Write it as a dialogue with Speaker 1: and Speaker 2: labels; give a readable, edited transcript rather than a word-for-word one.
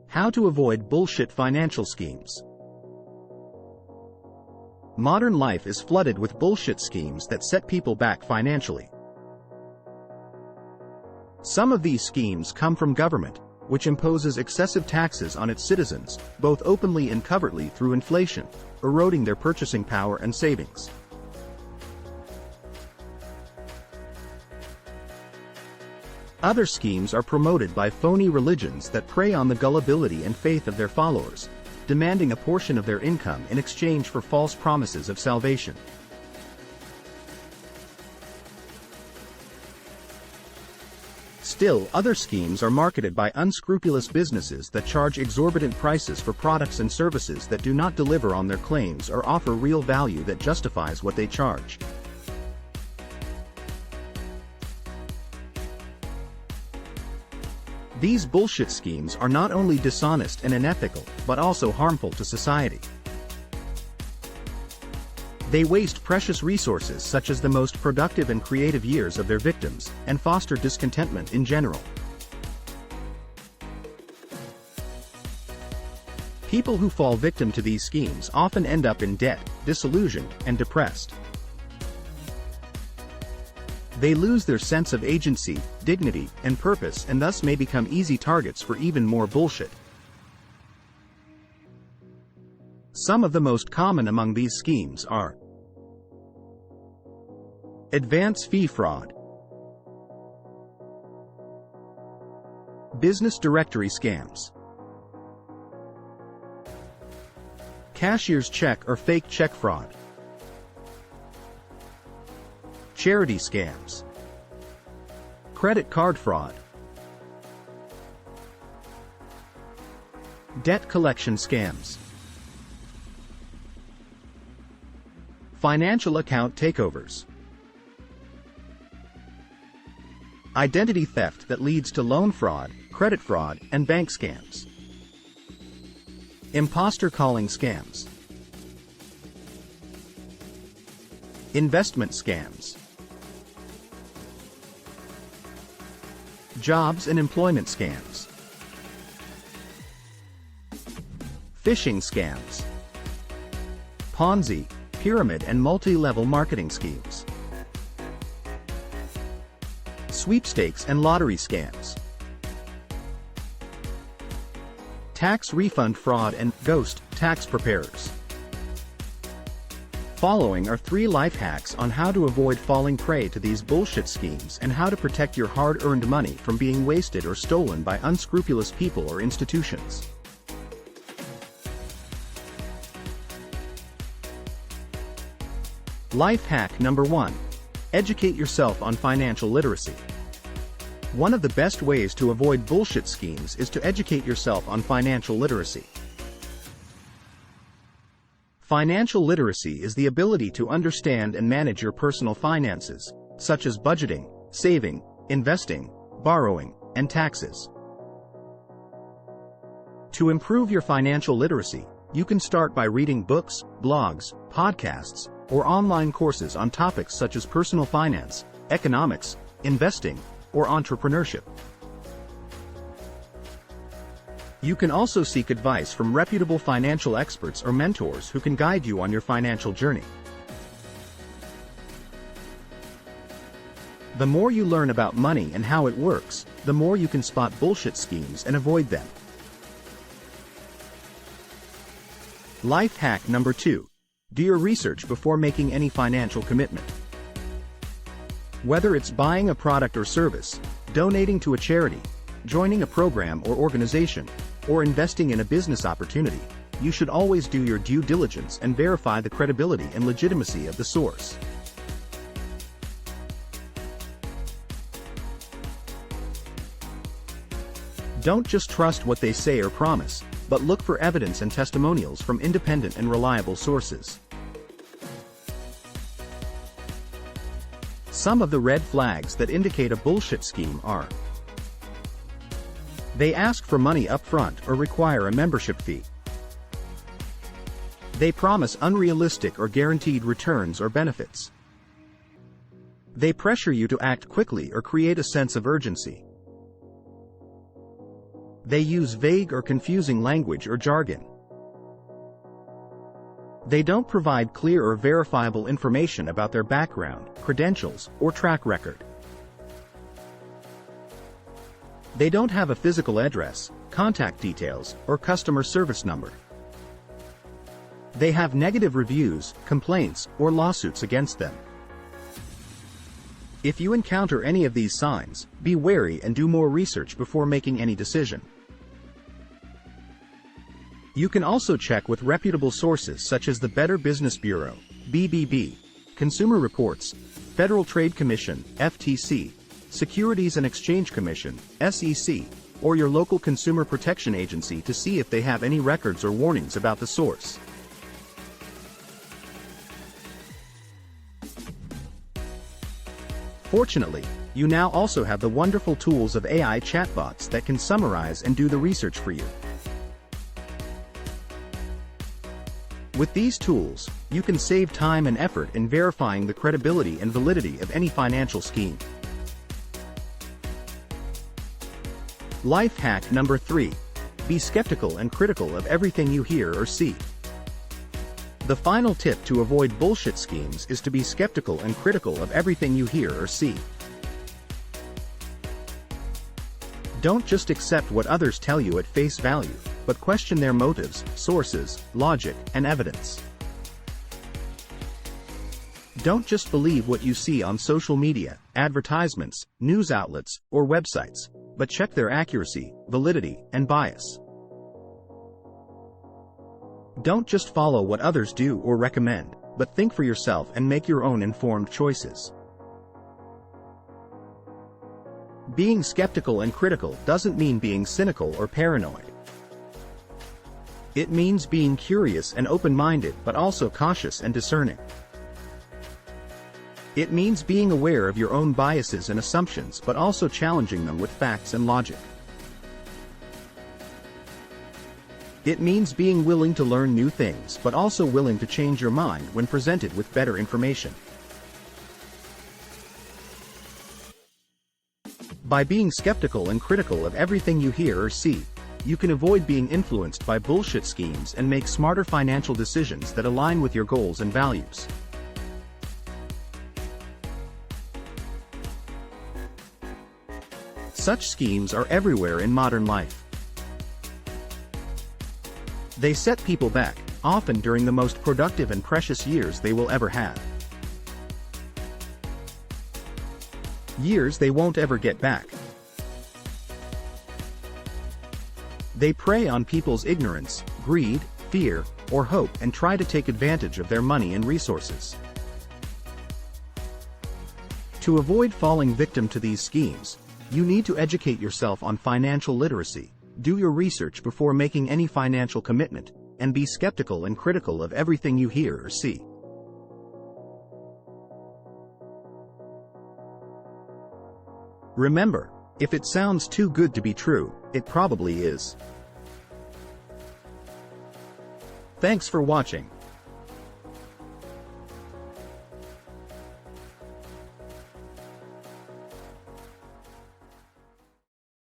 Speaker 1: How to avoid bullshit financial schemes. Modern life is flooded with bullshit schemes that set people back financially. Some of these schemes come from government, which imposes excessive taxes on its citizens, both openly and covertly through inflation, eroding their purchasing power and savings. Other schemes are promoted by phony religions that prey on the gullibility and faith of their followers, demanding a portion of their income in exchange for false promises of salvation. Still, other schemes are marketed by unscrupulous businesses that charge exorbitant prices for products and services that do not deliver on their claims or offer real value that justifies what they charge. These bullshit schemes are not only dishonest and unethical, but also harmful to society. They waste precious resources such as the most productive and creative years of their victims, and foster discontentment in general. People who fall victim to these schemes often end up in debt, disillusioned, and depressed. They lose their sense of agency, dignity, and purpose, and thus may become easy targets for even more bullshit. Some of the most common among these schemes are advance fee fraud, business directory scams, cashier's check or fake check fraud, charity scams, credit card fraud, debt collection scams, financial account takeovers, identity theft that leads to loan fraud, credit fraud, and bank scams, imposter calling scams, investment scams, jobs and employment scams, phishing scams, Ponzi, pyramid and multi-level marketing schemes, sweepstakes and lottery scams, tax refund fraud and ghost tax preparers. Following are 3 life hacks on how to avoid falling prey to these bullshit schemes and how to protect your hard-earned money from being wasted or stolen by unscrupulous people or institutions. Life hack number 1. Educate yourself on financial literacy. One of the best ways to avoid bullshit schemes is to educate yourself on financial literacy. Financial literacy is the ability to understand and manage your personal finances, such as budgeting, saving, investing, borrowing, and taxes. To improve your financial literacy, you can start by reading books, blogs, podcasts, or online courses on topics such as personal finance, economics, investing, or entrepreneurship. You can also seek advice from reputable financial experts or mentors who can guide you on your financial journey. The more you learn about money and how it works, the more you can spot bullshit schemes and avoid them. Life hack number 2. Do your research before making any financial commitment. Whether it's buying a product or service, donating to a charity, joining a program or organization, or investing in a business opportunity, you should always do your due diligence and verify the credibility and legitimacy of the source. Don't just trust what they say or promise, but look for evidence and testimonials from independent and reliable sources. Some of the red flags that indicate a bullshit scheme are: they ask for money up front or require a membership fee. They promise unrealistic or guaranteed returns or benefits. They pressure you to act quickly or create a sense of urgency. They use vague or confusing language or jargon. They don't provide clear or verifiable information about their background, credentials, or track record. They don't have a physical address, contact details, or customer service number. They have negative reviews, complaints, or lawsuits against them. If you encounter any of these signs, be wary and do more research before making any decision. You can also check with reputable sources such as the Better Business Bureau, BBB, Consumer Reports, Federal Trade Commission, FTC, Securities and Exchange Commission, SEC, or your local consumer protection agency to see if they have any records or warnings about the source. Fortunately, you now also have the wonderful tools of AI chatbots that can summarize and do the research for you. With these tools, you can save time and effort in verifying the credibility and validity of any financial scheme. Life hack number 3. Be skeptical and critical of everything you hear or see. The final tip to avoid bullshit schemes is to be skeptical and critical of everything you hear or see. Don't just accept what others tell you at face value, but question their motives, sources, logic, and evidence. Don't just believe what you see on social media, advertisements, news outlets, or websites, but check their accuracy, validity, and bias. Don't just follow what others do or recommend, but think for yourself and make your own informed choices. Being skeptical and critical doesn't mean being cynical or paranoid. It means being curious and open-minded but also cautious and discerning. It means being aware of your own biases and assumptions but also challenging them with facts and logic. It means being willing to learn new things but also willing to change your mind when presented with better information. By being skeptical and critical of everything you hear or see, you can avoid being influenced by bullshit schemes and make smarter financial decisions that align with your goals and values. Such schemes are everywhere in modern life. They set people back, often during the most productive and precious years they will ever have. Years they won't ever get back. They prey on people's ignorance, greed, fear, or hope and try to take advantage of their money and resources. To avoid falling victim to these schemes, you need to educate yourself on financial literacy, do your research before making any financial commitment, and be skeptical and critical of everything you hear or see. Remember, if it sounds too good to be true, it probably is. Thanks for watching.